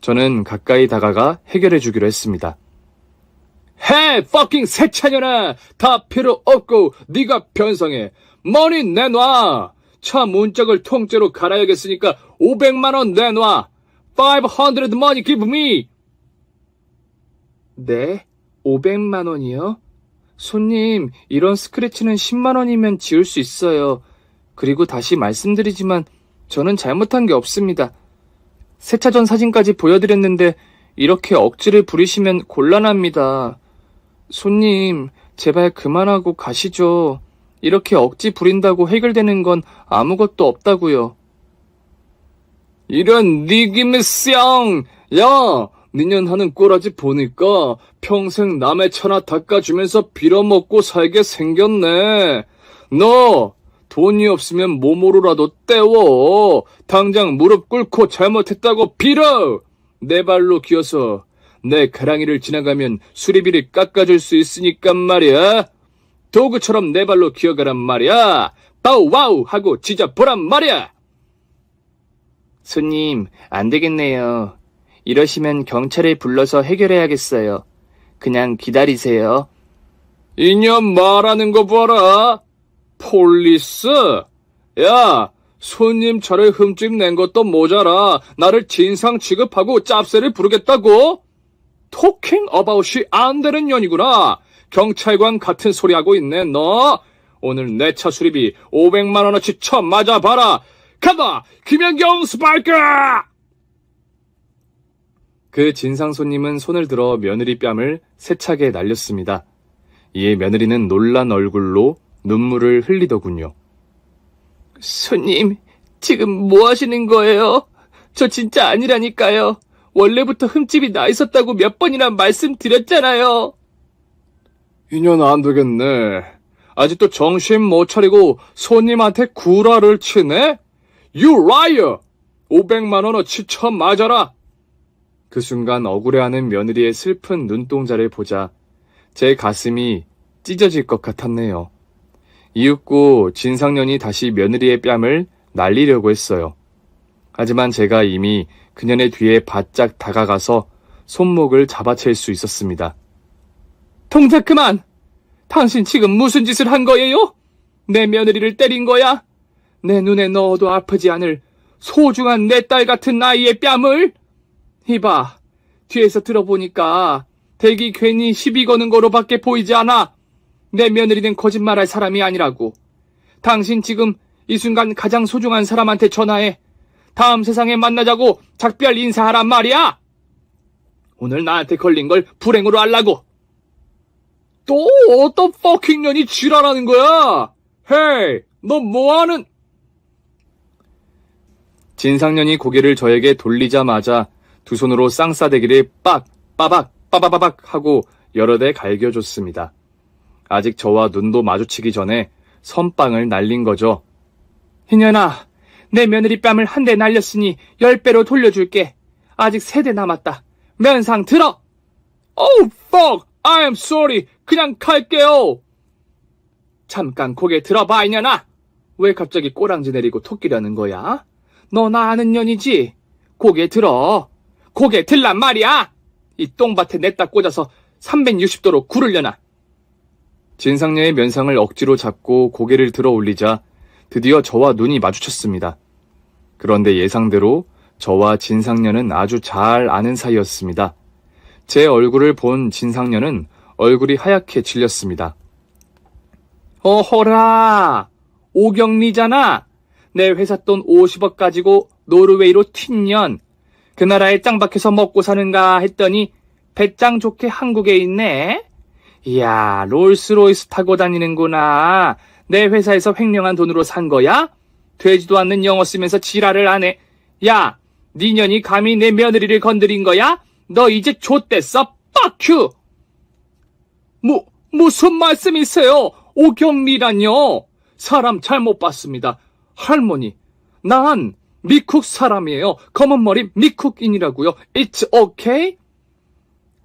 저는 가까이 다가가 해결해 주기로 했습니다. Hey, fucking 세차년아! 다 필요 없고 네가 변성해. 머니 내놔. 차 문짝을 통째로 갈아야겠으니까 500만 원 내놔. 500 money give me. 네? 500만 원이요? 손님, 이런 스크래치는 10만 원이면 지울 수 있어요. 그리고 다시 말씀드리지만 저는 잘못한 게 없습니다. 세차 전 사진까지 보여드렸는데 이렇게 억지를 부리시면 곤란합니다. 손님, 제발 그만하고 가시죠. 이렇게 억지 부린다고 해결되는 건 아무것도 없다고요. 이런 니김성! 야, 니년 하는 꼬라지 보니까 평생 남의 차나 닦아주면서 빌어먹고 살게 생겼네. 너 돈이 없으면 몸으로라도 때워. 당장 무릎 꿇고 잘못했다고 빌어. 내 발로 기어서 내 가랑이를 지나가면 수리비를 깎아줄 수 있으니까 말이야. 도구처럼 내 발로 기어가란 말이야. 빠우와우 하고 짖어보란 말이야. 손님, 안 되겠네요. 이러시면 경찰을 불러서 해결해야겠어요. 그냥 기다리세요. 이년 말하는 거 봐라. 폴리스? 야, 손님 차를 흠집 낸 것도 모자라 나를 진상 취급하고 짭새를 부르겠다고? 토킹 어바웃이 안 되는 년이구나. 경찰관 같은 소리 하고 있네 너. 오늘 내 차 수리비 500만 원어치 쳐 맞아봐라. 가다 김연경 스파이크! 그 진상 손님은 손을 들어 며느리 뺨을 세차게 날렸습니다. 이에 며느리는 놀란 얼굴로 눈물을 흘리더군요. 손님, 지금 뭐 하시는 거예요? 저 진짜 아니라니까요. 원래부터 흠집이 나 있었다고 몇 번이나 말씀드렸잖아요. 이년 안 되겠네. 아직도 정신 못 차리고 손님한테 구라를 치네? You liar! 500만 원어치 쳐 맞아라. 그 순간 억울해하는 며느리의 슬픈 눈동자를 보자 제 가슴이 찢어질 것 같았네요. 이윽고 진상년이 다시 며느리의 뺨을 날리려고 했어요. 하지만 제가 이미 그년의 뒤에 바짝 다가가서 손목을 잡아챌 수 있었습니다. 동작 그만! 당신 지금 무슨 짓을 한 거예요? 내 며느리를 때린 거야? 내 눈에 넣어도 아프지 않을 소중한 내 딸 같은 아이의 뺨을? 이봐, 뒤에서 들어보니까 대기 괜히 시비 거는 거로밖에 보이지 않아. 내 며느리는 거짓말할 사람이 아니라고. 당신 지금 이 순간 가장 소중한 사람한테 전화해. 다음 세상에 만나자고 작별 인사하란 말이야. 오늘 나한테 걸린 걸 불행으로 알라고. 또 어떤 퍼킹 년이 지랄하는 거야? 헤이, 너 뭐하는... 진상년이 고개를 저에게 돌리자마자 두 손으로 쌍싸대기를 빡, 빠박, 빠바바박 하고 여러 대 갈겨줬습니다. 아직 저와 눈도 마주치기 전에 선빵을 날린 거죠. 이년아, 내 며느리 뺨을 한 대 날렸으니 10배로 돌려줄게. 아직 3대 남았다. 면상 들어! Oh, fuck! I am sorry. 그냥 갈게요. 잠깐 고개 들어봐, 이년아. 왜 갑자기 꼬랑지 내리고 토끼려는 거야? 너 나 아는 년이지? 고개 들어. 고개 들란 말이야. 이 똥밭에 냈다 꽂아서 360도로 구르려나. 진상녀의 면상을 억지로 잡고 고개를 들어 올리자 드디어 저와 눈이 마주쳤습니다. 그런데 예상대로 저와 진상녀는 아주 잘 아는 사이였습니다. 제 얼굴을 본 진상녀는 얼굴이 하얗게 질렸습니다. 어허라, 오경리잖아. 내 회사 돈 50억 가지고 노르웨이로 튄년. 그 나라에 짱박혀서 먹고 사는가 했더니 배짱 좋게 한국에 있네. 이야, 롤스로이스 타고 다니는구나. 내 회사에서 횡령한 돈으로 산 거야? 되지도 않는 영어 쓰면서 지랄을 안 해. 야, 네 년이 감히 내 며느리를 건드린 거야? 너 이제 좆됐어? 빡큐! 무슨 말씀이세요? 오경리란요? 사람 잘못 봤습니다. 할머니, 난 미쿡 사람이에요. 검은 머리 미쿡인이라고요. It's okay?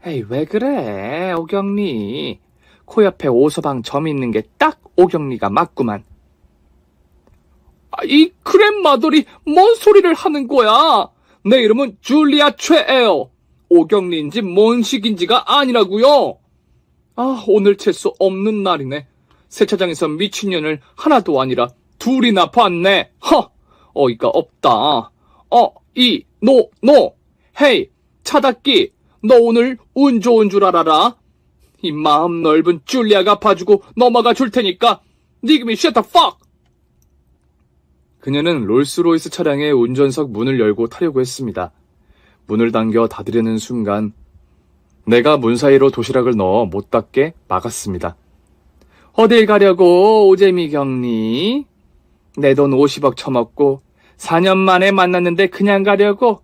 에이, 왜 그래, 오경리. 코 옆에 오서방 점 있는 게 딱 오경리가 맞구만. 이 그랜마더리 뭔 소리를 하는 거야? 내 이름은 줄리아 최예요. 오경리인지 뭔식인지가 아니라고요. 아, 오늘 재수 없는 날이네. 세차장에서 미친년을 하나도 아니라 둘이나 봤네. 어이가 없다. 노. 헤이, 차닫기. 너 오늘 운 좋은 줄 알아라. 이 마음 넓은 줄리아가 봐주고 넘어가 줄 테니까 니금이 shut the fuck. 그녀는 롤스로이스 차량의 운전석 문을 열고 타려고 했습니다. 문을 당겨 닫으려는 순간 내가 문 사이로 도시락을 넣어 못 닫게 막았습니다. 어딜 가려고, 오재미 경리? 내 돈 50억 처먹고 4년 만에 만났는데 그냥 가려고?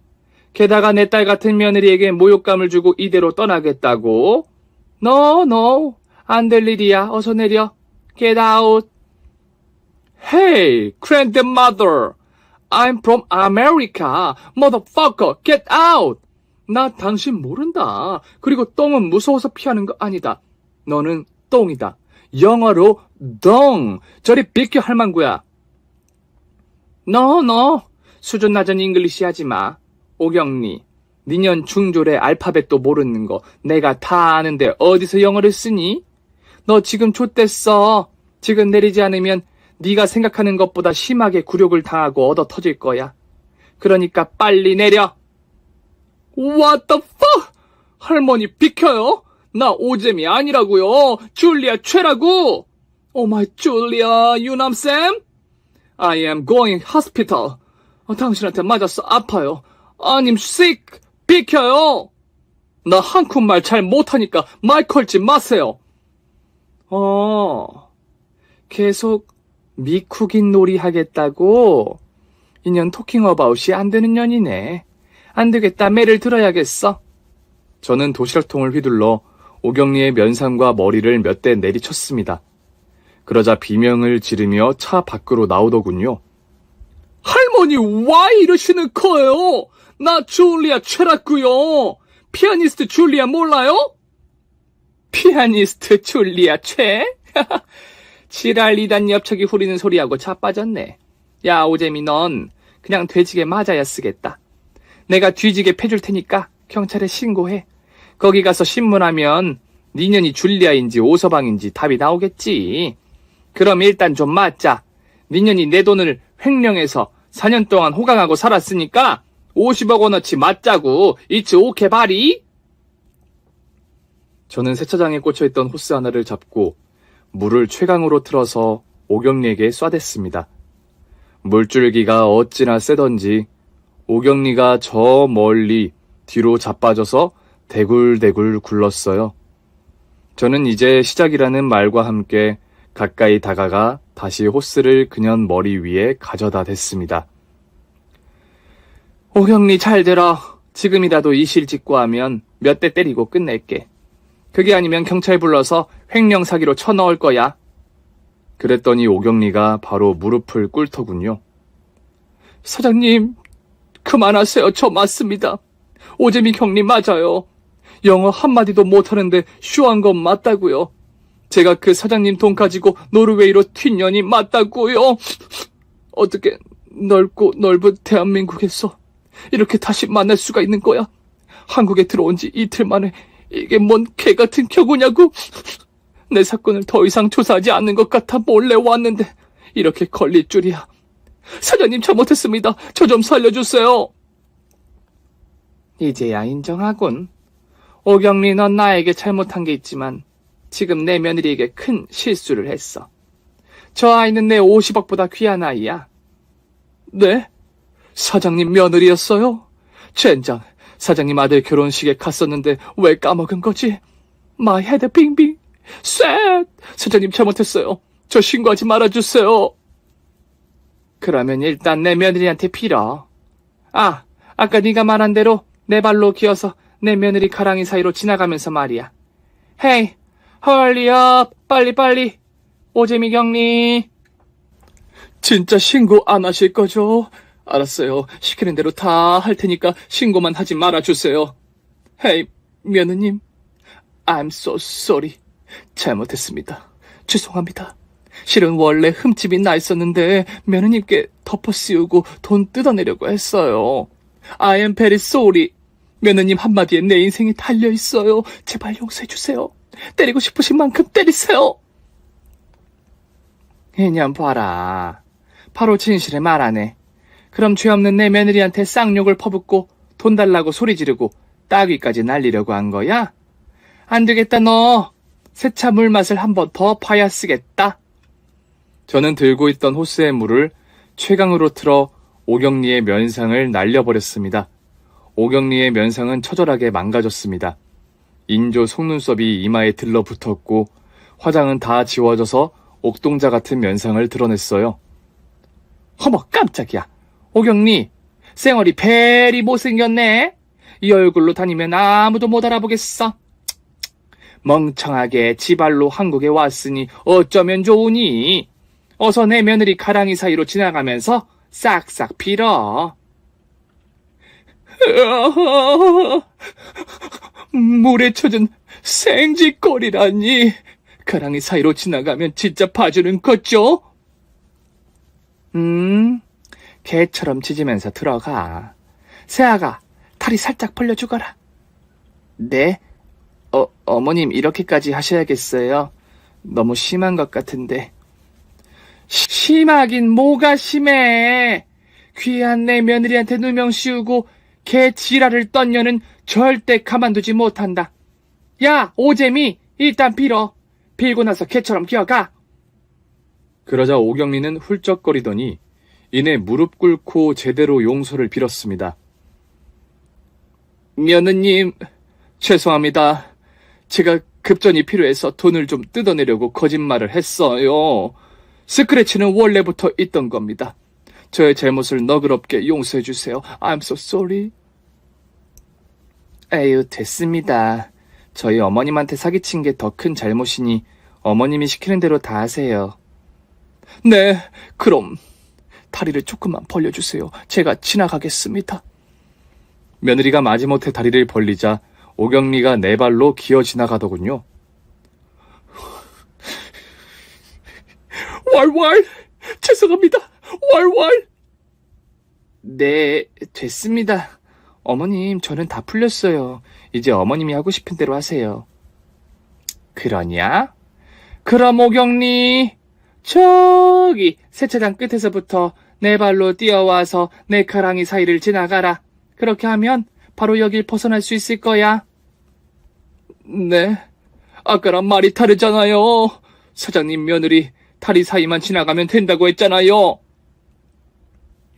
게다가 내 딸 같은 며느리에게 모욕감을 주고 이대로 떠나겠다고? No, no. 안 될 일이야. 어서 내려. Get out. Hey, grandmother. I'm from America. Motherfucker, get out. 나 당신 모른다. 그리고 똥은 무서워서 피하는 거 아니다. 너는 똥이다. 영어로 덩. 저리 비켜 할망구야. No, no. 수준 낮은 잉글리시 하지 마. 오경리, 니년 중졸의 알파벳도 모르는 거 내가 다 아는데 어디서 영어를 쓰니? 너 지금 좆됐어. 지금 내리지 않으면 네가 생각하는 것보다 심하게 굴욕을 당하고 얻어 터질 거야. 그러니까 빨리 내려. What the fuck? 할머니 비켜요. 나 오잼이 아니라고요. 줄리아 최라고. Oh my 줄리아, 유남쌤? I am going hospital. 당신한테 맞았어. 아파요. I'm sick. 비켜요. 나 한국말 잘 못하니까 말 걸지 마세요. 계속 미쿡인 놀이 하겠다고? 이년 토킹 어바웃이 안 되는 년이네. 안 되겠다. 매를 들어야겠어. 저는 도시락통을 휘둘러 오경리의 면상과 머리를 몇 대 내리쳤습니다. 그러자 비명을 지르며 차 밖으로 나오더군요. 할머니 왜 이러시는 거예요? 나 줄리아 최라고요. 피아니스트 줄리아 몰라요? 피아니스트 줄리아 최? 지랄 2단 엽척이 후리는 소리하고 자빠졌네. 야 오재미 넌 그냥 돼지게 맞아야 쓰겠다. 내가 뒤지게 패줄 테니까 경찰에 신고해. 거기 가서 신문하면 니년이 줄리아인지 오서방인지 답이 나오겠지. 그럼 일단 좀 맞자. 니년이 내 돈을 횡령해서 4년 동안 호강하고 살았으니까 50억 원어치 맞자고. It's okay, 바리? 저는 세차장에 꽂혀있던 호스 하나를 잡고 물을 최강으로 틀어서 오경리에게 쏴댔습니다. 물줄기가 어찌나 세던지 오경리가 저 멀리 뒤로 자빠져서 대굴대굴 굴렀어요. 저는 이제 시작이라는 말과 함께 가까이 다가가 다시 호스를 그년 머리 위에 가져다 댔습니다. 오경리 잘 들어. 지금이라도 이실직고하면 몇 대 때리고 끝낼게. 그게 아니면 경찰 불러서 횡령 사기로 쳐넣을 거야. 그랬더니 오경리가 바로 무릎을 꿇더군요. 사장님, 그만하세요. 저 맞습니다. 오재미 경리 맞아요. 영어 한마디도 못하는데 쇼한 건 맞다고요. 제가 그 사장님 돈 가지고 노르웨이로 튄 년이 맞다고요. 어떻게 넓고 넓은 대한민국에서 이렇게 다시 만날 수가 있는 거야? 한국에 들어온 지 이틀 만에 이게 뭔 개같은 경우냐고. 내 사건을 더 이상 조사하지 않는 것 같아 몰래 왔는데 이렇게 걸릴 줄이야. 사장님 잘못했습니다. 저 좀 살려주세요. 이제야 인정하군. 오경리 넌 나에게 잘못한 게 있지만 지금 내 며느리에게 큰 실수를 했어. 저 아이는 내 50억보다 귀한 아이야. 네? 사장님 며느리였어요? 젠장, 사장님 아들 결혼식에 갔었는데 왜 까먹은 거지? 마이 헤드 빙빙. 쎄! 사장님 잘못했어요. 저 신고하지 말아주세요. 그러면 일단 내 며느리한테 빌어. 아까 네가 말한 대로 내 발로 기어서 내 며느리 가랑이 사이로 지나가면서 말이야. 헤이, 헐리업, 빨리빨리. 오재미 경리. 진짜 신고 안 하실 거죠? 알았어요. 시키는 대로 다 할 테니까 신고만 하지 말아주세요. 헤이, 며느님. I'm so sorry. 잘못했습니다. 죄송합니다. 실은 원래 흠집이 나 있었는데 며느님께 덮어 씌우고 돈 뜯어내려고 했어요. I am very sorry. 며느님 한마디에 내 인생이 달려있어요. 제발 용서해주세요. 때리고 싶으신 만큼 때리세요. 이년 봐라. 바로 진실을 말하네. 그럼 죄 없는 내 며느리한테 쌍욕을 퍼붓고 돈 달라고 소리 지르고 따귀까지 날리려고 한 거야? 안 되겠다 너. 세차 물맛을 한 번 더 봐야 쓰겠다. 저는 들고 있던 호스의 물을 최강으로 틀어 오경리의 면상을 날려버렸습니다. 오경리의 면상은 처절하게 망가졌습니다. 인조 속눈썹이 이마에 들러붙었고 화장은 다 지워져서 옥동자 같은 면상을 드러냈어요. 어머 깜짝이야. 오경리, 쌩얼이 베리 못생겼네. 이 얼굴로 다니면 아무도 못 알아보겠어. 멍청하게 지발로 한국에 왔으니 어쩌면 좋으니. 어서 내 며느리 가랑이 사이로 지나가면서 싹싹 빌어. 물에 젖은 생쥐꼴이라니. 가랑이 사이로 지나가면 진짜 봐주는 거죠? 개처럼 짖으면서 들어가. 새아가 다리 살짝 벌려주거라. 네? 어머님 이렇게까지 하셔야겠어요? 너무 심한 것 같은데. 심하긴 뭐가 심해. 귀한 내 며느리한테 누명 씌우고 개 지랄을 떤 년은 절대 가만두지 못한다. 야, 오재미, 일단 빌어. 빌고 나서 개처럼 기어가. 그러자 오경리는 훌쩍거리더니 이내 무릎 꿇고 제대로 용서를 빌었습니다. 며느님, 죄송합니다. 제가 급전이 필요해서 돈을 좀 뜯어내려고 거짓말을 했어요. 스크래치는 원래부터 있던 겁니다. 저의 잘못을 너그럽게 용서해 주세요. I'm so sorry. 에휴, 됐습니다. 저희 어머님한테 사기친 게 더 큰 잘못이니 어머님이 시키는 대로 다 하세요. 네, 그럼 다리를 조금만 벌려주세요. 제가 지나가겠습니다. 며느리가 마지못해 다리를 벌리자 오경리가 네 발로 기어 지나가더군요. 왈왈! 죄송합니다. 왈왈! 네, 됐습니다. 어머님, 저는 다 풀렸어요. 이제 어머님이 하고 싶은 대로 하세요. 그러냐? 그럼 오경리, 저기 세차장 끝에서부터 내 발로 뛰어와서 내 가랑이 사이를 지나가라. 그렇게 하면 바로 여길 벗어날 수 있을 거야. 네, 아까랑 말이 다르잖아요. 사장님 며느리 다리 사이만 지나가면 된다고 했잖아요.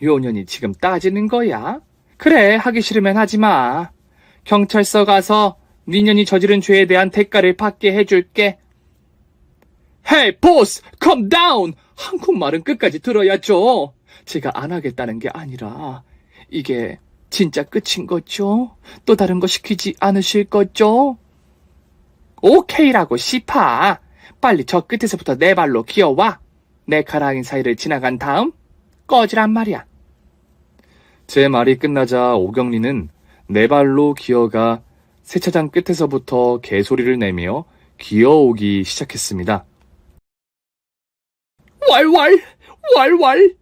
요년이 지금 따지는 거야? 그래, 하기 싫으면 하지 마. 경찰서 가서 네 년이 저지른 죄에 대한 대가를 받게 해줄게. Hey, boss, calm down! 한국말은 끝까지 들어야죠. 제가 안 하겠다는 게 아니라 이게 진짜 끝인 거죠? 또 다른 거 시키지 않으실 거죠? 오케이라고 씨파. 빨리 저 끝에서부터 내 발로 기어와. 내 가랑이 사이를 지나간 다음 꺼지란 말이야. 제 말이 끝나자 오경리는 네 발로 기어가 세차장 끝에서부터 개소리를 내며 기어오기 시작했습니다. 왈왈! 왈왈!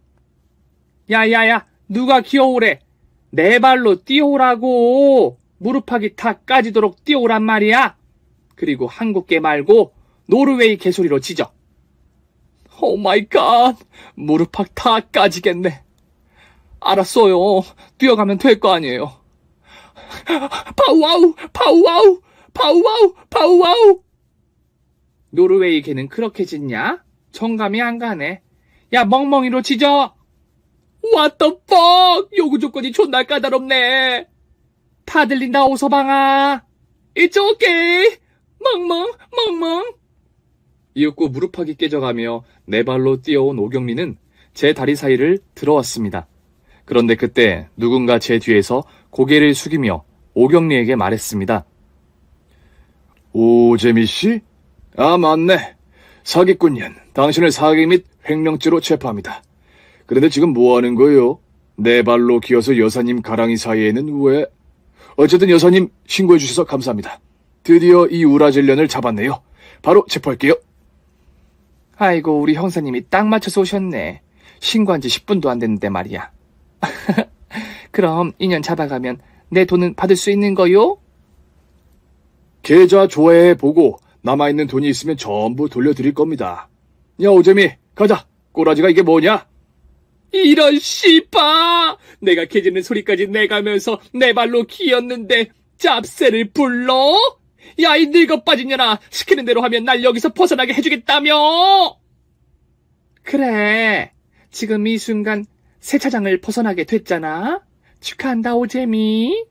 야야야, 누가 기어오래? 내 발로 뛰어오라고. 무릎팍이 다 까지도록 뛰어오란 말이야. 그리고 한국계 말고 노르웨이 개소리로 짖어. 오 마이 갓, 무릎팍 다 까지겠네. 알았어요. 뛰어가면 될 거 아니에요. 파우와우, 파우와우, 파우와우, 파우와우. 노르웨이 개는 그렇게 짖냐? 정감이 안 가네. 야, 멍멍이로 짖어. What the fuck? 요구 조건이 존나 까다롭네. 다 들린다, 오서방아. It's okay. 멍멍, 멍멍. 이윽고 무릎팍이 깨져가며 네 발로 뛰어온 오경리는 제 다리 사이를 들어왔습니다. 그런데 그때 누군가 제 뒤에서 고개를 숙이며 오경리에게 말했습니다. 오재미 씨? 아, 맞네. 사기꾼년, 당신을 사기 및 횡령죄로 체포합니다. 그런데 지금 뭐 하는 거예요? 네 발로 기어서 여사님 가랑이 사이에는 왜? 어쨌든 여사님 신고해 주셔서 감사합니다. 드디어 이 우라질년을 잡았네요. 바로 체포할게요. 아이고, 우리 형사님이 딱 맞춰서 오셨네. 신고한 지 10분도 안 됐는데 말이야. 그럼 인연 잡아가면 내 돈은 받을 수 있는 거요? 계좌 조회해보고 남아있는 돈이 있으면 전부 돌려드릴 겁니다. 야, 오재미, 가자. 꼬라지가 이게 뭐냐? 이런 씨바! 내가 개짖는 소리까지 내가면서 내 발로 기었는데 짭새를 불러? 야, 이 늙어 빠진 년아, 시키는 대로 하면 날 여기서 벗어나게 해주겠다며! 그래, 지금 이 순간 세차장을 벗어나게 됐잖아? 축하한다, 오재미.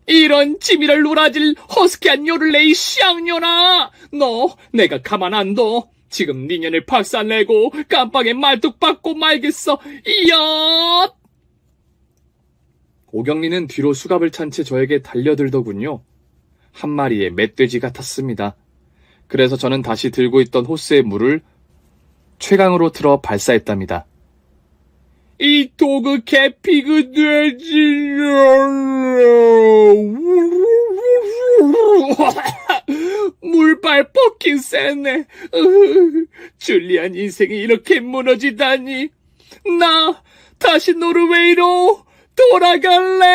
이런 치밀을 놀아질 허스키한 요를레이 쌍년아! 너 내가 가만 안 둬. 지금 네 년을 박살내고 깜빵에 말뚝 박고 말겠어. 이엇! 오경리는 뒤로 수갑을 찬 채 저에게 달려들더군요. 한 마리의 멧돼지 같았습니다. 그래서 저는 다시 들고 있던 호스의 물을 최강으로 틀어 발사했답니다. 이 도그 개피그 돼지. 물발 뻗긴 세네. 줄리안 인생이 이렇게 무너지다니. 나 다시 노르웨이로 돌아갈래.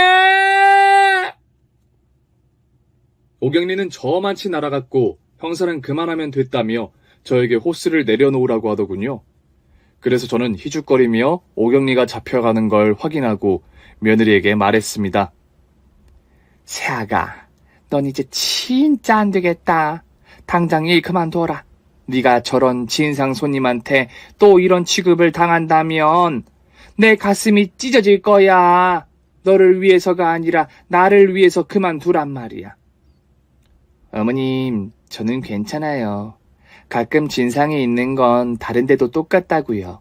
오경리는 저만치 날아갔고 형사는 그만하면 됐다며 저에게 호스를 내려놓으라고 하더군요. 그래서 저는 희죽거리며 오경리가 잡혀가는 걸 확인하고 며느리에게 말했습니다. 새아가, 넌 이제 진짜 안 되겠다. 당장 일 그만둬라. 네가 저런 진상 손님한테 또 이런 취급을 당한다면 내 가슴이 찢어질 거야. 너를 위해서가 아니라 나를 위해서 그만두란 말이야. 어머님, 저는 괜찮아요. 가끔 진상이 있는 건 다른 데도 똑같다고요.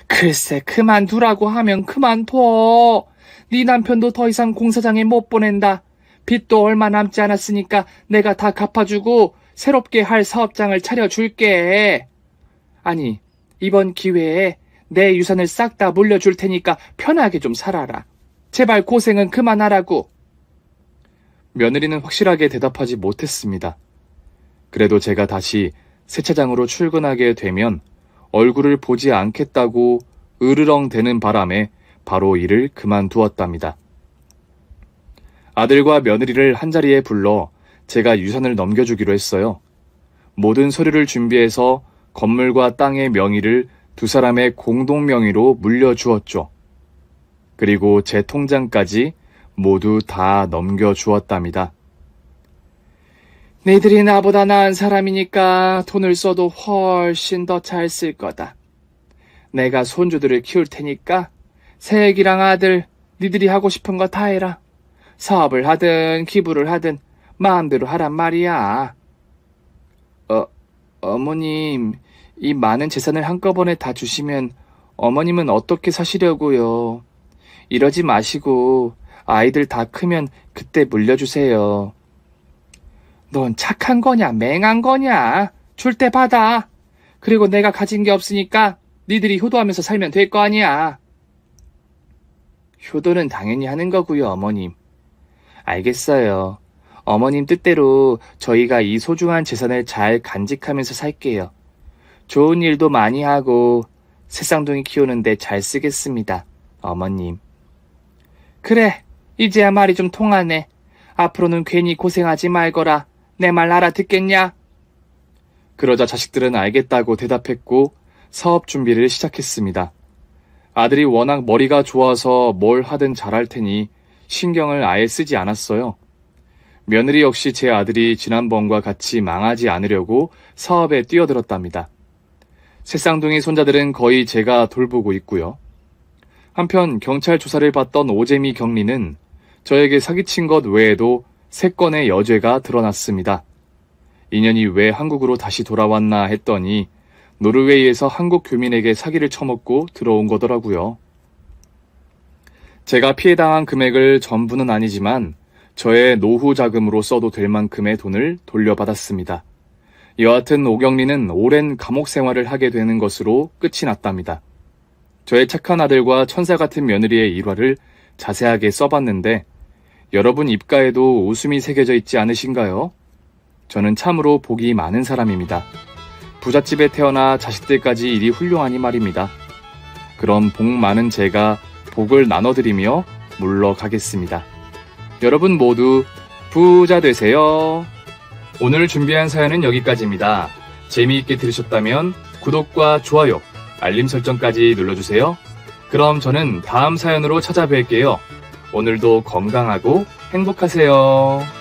글쎄, 그만두라고 하면 그만둬. 네 남편도 더 이상 공사장에 못 보낸다. 빚도 얼마 남지 않았으니까 내가 다 갚아주고 새롭게 할 사업장을 차려줄게. 아니, 이번 기회에 내 유산을 싹 다 물려줄 테니까 편하게 좀 살아라. 제발 고생은 그만하라고. 며느리는 확실하게 대답하지 못했습니다. 그래도 제가 다시 세차장으로 출근하게 되면 얼굴을 보지 않겠다고 으르렁대는 바람에 바로 일을 그만두었답니다. 아들과 며느리를 한자리에 불러 제가 유산을 넘겨주기로 했어요. 모든 서류를 준비해서 건물과 땅의 명의를 두 사람의 공동 명의로 물려주었죠. 그리고 제 통장까지 모두 다 넘겨주었답니다. 니들이 나보다 나은 사람이니까 돈을 써도 훨씬 더 잘 쓸 거다. 내가 손주들을 키울 테니까 새애기랑 아들 니들이 하고 싶은 거 다 해라. 사업을 하든 기부를 하든 마음대로 하란 말이야. 어머님, 이 많은 재산을 한꺼번에 다 주시면 어머님은 어떻게 사시려고요? 이러지 마시고 아이들 다 크면 그때 물려주세요. 넌 착한 거냐 맹한 거냐? 줄 때 받아. 그리고 내가 가진 게 없으니까 니들이 효도하면서 살면 될 거 아니야. 효도는 당연히 하는 거고요, 어머님. 알겠어요. 어머님 뜻대로 저희가 이 소중한 재산을 잘 간직하면서 살게요. 좋은 일도 많이 하고 새쌍둥이 키우는데 잘 쓰겠습니다, 어머님. 그래, 이제야 말이 좀 통하네. 앞으로는 괜히 고생하지 말거라. 내 말 알아듣겠냐? 그러자 자식들은 알겠다고 대답했고 사업 준비를 시작했습니다. 아들이 워낙 머리가 좋아서 뭘 하든 잘할 테니 신경을 아예 쓰지 않았어요. 며느리 역시 제 아들이 지난번과 같이 망하지 않으려고 사업에 뛰어들었답니다. 새쌍둥이 손자들은 거의 제가 돌보고 있고요. 한편 경찰 조사를 받던 오재미 경리는 저에게 사기친 것 외에도 3건의 여죄가 드러났습니다. 인연이 왜 한국으로 다시 돌아왔나 했더니 노르웨이에서 한국 교민에게 사기를 쳐먹고 들어온 거더라고요. 제가 피해당한 금액을 전부는 아니지만 저의 노후 자금으로 써도 될 만큼의 돈을 돌려받았습니다. 여하튼 오경리는 오랜 감옥 생활을 하게 되는 것으로 끝이 났답니다. 저의 착한 아들과 천사 같은 며느리의 일화를 자세하게 써봤는데 여러분 입가에도 웃음이 새겨져 있지 않으신가요? 저는 참으로 복이 많은 사람입니다. 부잣집에 태어나 자식들까지 일이 훌륭하니 말입니다. 그럼 복 많은 제가 복을 나눠드리며 물러가겠습니다. 여러분 모두 부자 되세요. 오늘 준비한 사연은 여기까지입니다. 재미있게 들으셨다면 구독과 좋아요, 알림 설정까지 눌러주세요. 그럼 저는 다음 사연으로 찾아뵐게요. 오늘도 건강하고 행복하세요.